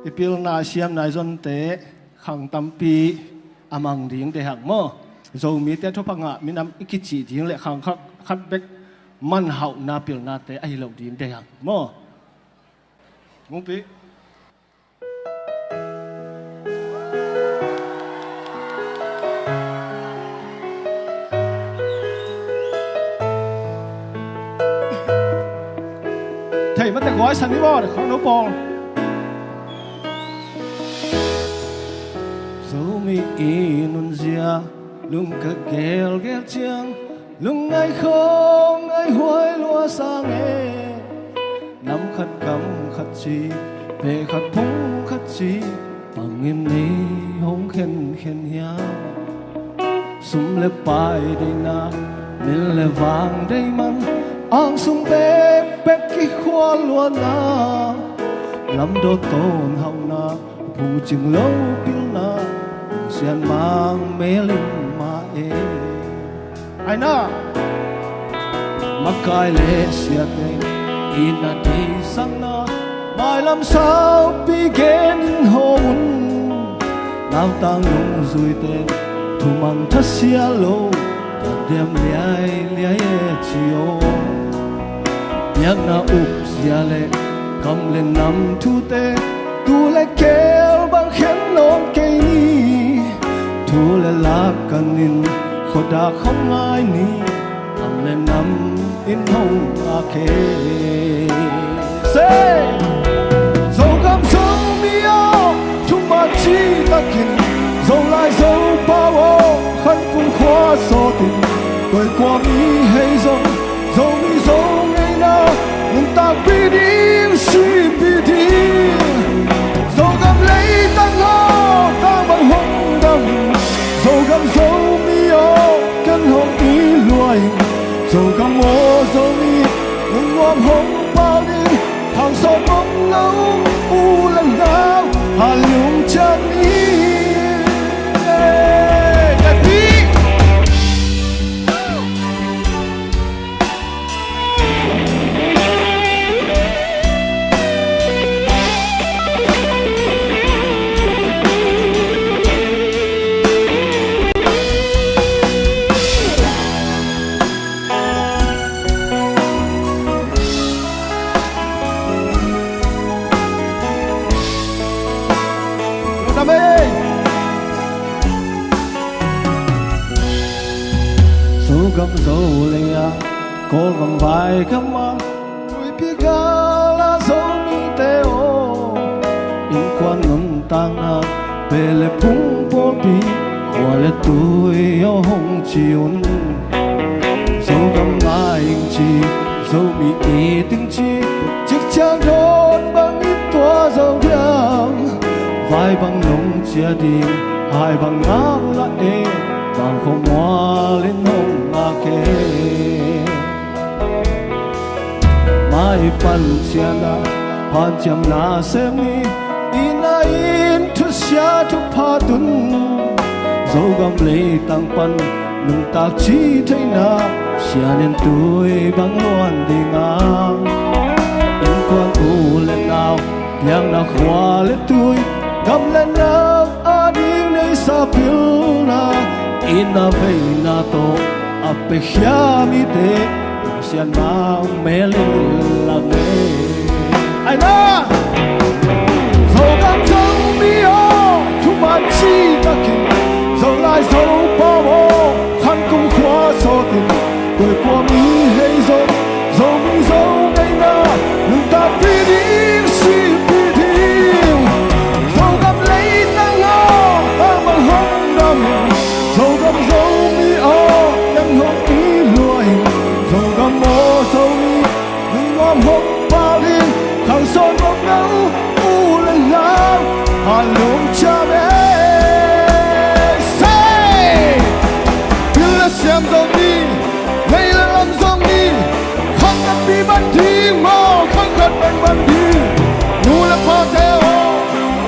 ipil na siam na zon te khang tampi amang ding te hang mo zo mi te thopanga minam ikichi ding le khang khak khat bek man hau na pil na te ai lo ding te hang mo mong pi thầy bắt tay gói sẵn đi bò để không nấu bò dấu mi nun zia lung cả gel gel chiang lung ai không ai hoài lúa sang nghe nắm khát cầm khát chi về khát phúng khát chi bằng em ni hông khen khen nhá sum le pai đây na nên le vàng đây man ang sum bếp bếp ki khoa luôn na lắm đô tôn hồng na phù chừng lâu pil na xiên mang mê linh ma e ai na makai le xiết tên ina đi sang na mai làm sao bi gen hồn lao tang lung rui tên thu mang thắt xia lâu ta đem liai liai chiều nhắc na up zia le cầm lên nằm thu tê tu le kêu bằng khen non cây ni thu le la cần in khoda không ai ni cầm lên nằm in hông a kê say dầu cầm dầu mía chúng ta chỉ ta kinh dầu lại dầu bao khăn cũng khoa so tình tuổi qua mi hay dầu dầu mi dầu ngày nào nhưng ta biết đi suy biết đi dầu cầm lấy tăng ho ta bằng hông đầm dầu cầm dầu mi ô cân hông ý loài dầu cầm ô dầu mi nhưng ôm hông bao đi hàng sâu bóng lâu u lần nào hà lung chân ý gam dâu lea cô gam vai gam mang tuổi piga la dâu mi te o in quan ngâm tang na về lệ phung po pi hoa lệ tuổi o hồng chiun dâu gam mai in chi dâu mi e tinh chi chiếc trang đốt bằng ít toa dâu điang vai bằng nông chia đi hai bằng ngang la e bằng không hoa lên hồng a kê mai pan chiana pan cham na semi ina in thu sia thu pha tun dâu gam lấy tăng pan nung tak chi thấy na sia nên tuổi bằng loan đi ngang in quan u lên nào yang na khoa lên tuổi gam lên na a ding nei sa pil na ina vei na to ape khia mi te sian mang mele la me ai na zo gam zo mi o thu ma chi ta kin zo lai zo pa mo khan kum khwa so tin tuổi qua mi hay zo zo mi zo ngày na lung ta pi đi si pi đi zo gam lấy tăng ho ta bằng hông đam dầu gam dầu mi o yang hông ý loài dầu gam mô dầu mi đừng ôm hông bao đi khang son bóng nấu u lần nào hà lung cha bé say yêu là xem dầu mi đây là làm dầu mi không cần bị bắt đi mò không cần bệnh bắt đi u là bao theo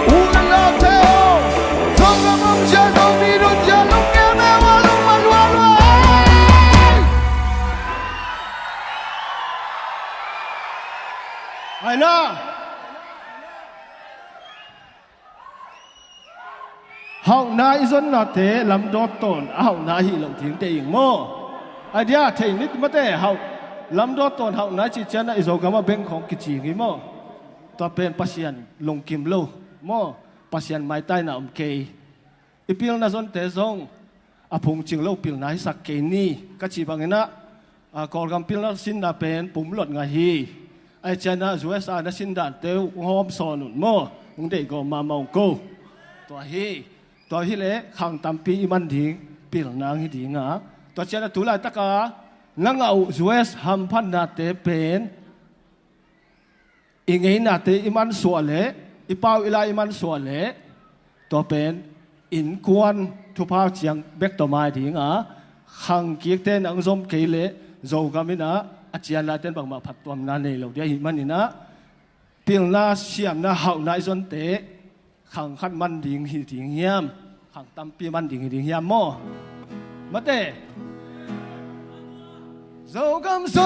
u là lao theo dầu gam ông cha dầu mi đôi cha lúc ai na hậu nãy dân là thế làm đốt tổn hậu nãy hi lộng tiếng tệ影mô ai dia thầy nít mất tệ hậu làm đốt tổn hậu nãy chỉ chân là rồi cái mà bên không kịch chỉ nghĩ môตัวเป็นปัสยันลงกิมโลโมปัสยันไม่ใต้น่ะเคอีพิลน่ะจนเตซงอาพงจิงโลพิลน่ะสักเคนี่ก็จีบางนะกอลกัมพิลน่ะสินน่ะเป็นปุ่มหลดงาฮีไอเจน่ะจูเอสอาน่ะสินด่านเตวหอมซอนุนโมมึงได้ก็มามองกูตัวฮีเล่ขังตำปีมันทิ้งพิลนางฮีทิ้งอ่ะตัวเจน่ะตุลาตะกานังเอาจูเอสฮัมพันน่ะเตเป็นอีไงน่ะเตอิมันส่วนเละอีเป้าอีลาอิมันส่วนเละตัวเป็นอินกวนทุพาเจียงเบกตัวไม้ทิ้งอ่ะขังเกียกเต้นอังสมเกเละโจกามินะอาจารย์ลาเต้นบังมาผัดตัวมันนี่เราเดี๋ยวหิมันนี่นะเปียงน่าเสียมน่าเห่าน่าจนเตะขังขัดมันดิ่งหิดิ่งเยี่ยมขังตำปีมันดิ่งหิดิ่งเยี่ยมโม่มาเตะโจกำโจ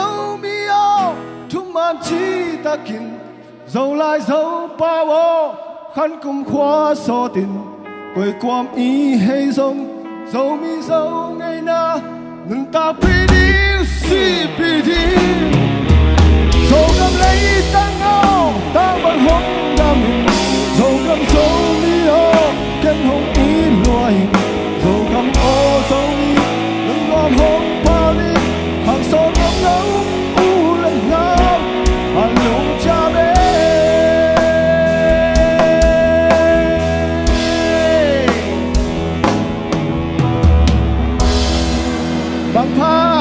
มีเอาทุกมันชีตะกินdầu lại dầu ba vô khăn cùng khoa so tình quay quam ý hay rong dầu mi dầu ngày na ngừng ta pi đi si pi đi dầu cầm lấy tăng ngao ta vẫn hốt đam dầu cầm dầu mi ô kenhồng ý loài dầu cầm ô dầu mi ngừng gom hốt pa đi hàng son ngắm ngấu u lần ngao hàng lung cha bé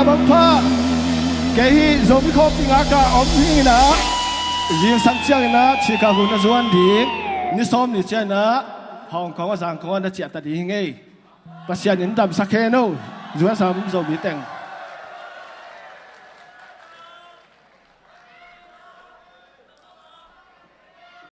băng pha cái hi giống như không tiếng ác ôm hi na riêng sáng chiang na chỉ cả hun na zuan đi như xóm như chơi na Hong Kong và Giang Kong đã chẹt ta đi ngay bác sĩ nhìn đầm sắc khe nô zuan sắm rồi bị teng